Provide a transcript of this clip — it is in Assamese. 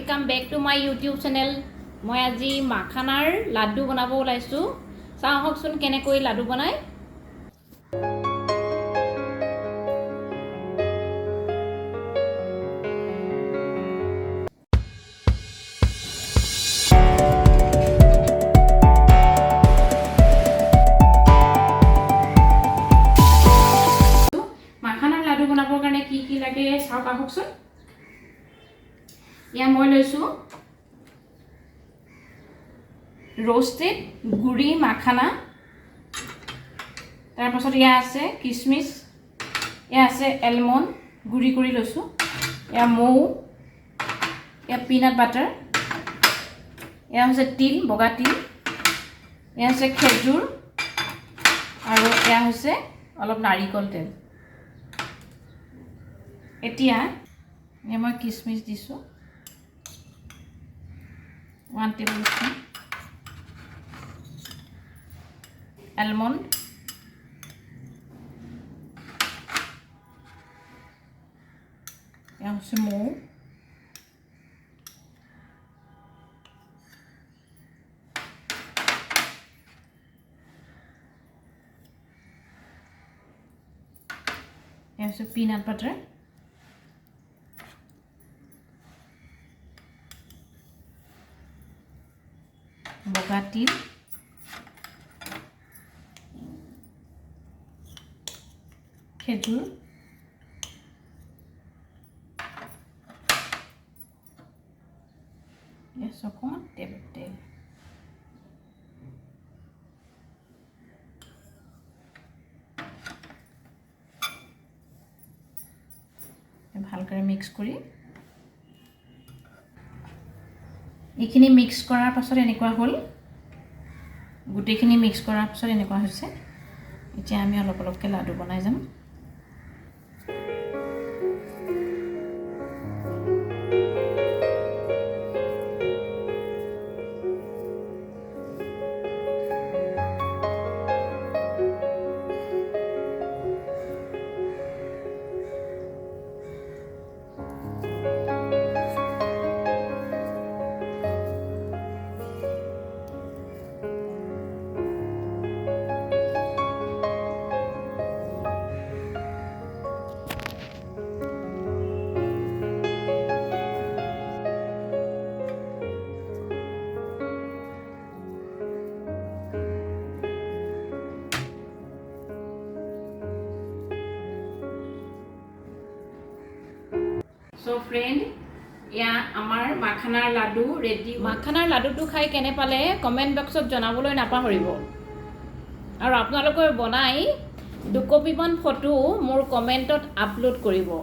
Welcome back to my YouTube channel. মই আজি মাখানাৰ লাড্ডু বনাব ওলাইছো চাও হকচোন কেনেকৈ লাড্ডু বনাই মাখানাৰ লাড্ডু বনাবৰ কাৰণে কি লাগে চাও হকচোন या মই লৈছো roasted guri makhana তাৰ পাছত ইয়া আছে কিশমিশ ইয়া আছে almond গুৰি কৰি লৈছো ইয়া মৌ ইয়া peanut butter ইয়া আছে তিল বগা তিল ইয়া আছে খেজুৰ আৰু ইয়া আছে অলপ নাৰিকল তেল এতিয়া ইয়া মই কিশমিশ দিছো 1 tablespoon almond yang semua yang peanut butter বগা তিল খেজুৰ অকণমান তেল ভালকৈ মিক্স কৰি এইখিনি মিক্স কৰাৰ পাছত এনেকুৱা হ'ল গুটেখিনি মিক্স কৰাৰ পাছত এনেকুৱা হৈছে এতিয়া আমি অলপ অলপকৈ লাড্ডু বনাই যাম So friend, ya amar makhanar laddu ready. Makhanar laddu tu khai kene pale comment box ot janaboloi napahoribo. Aru apnalokor bonai 2 copy man photo mor comment ot upload koribo.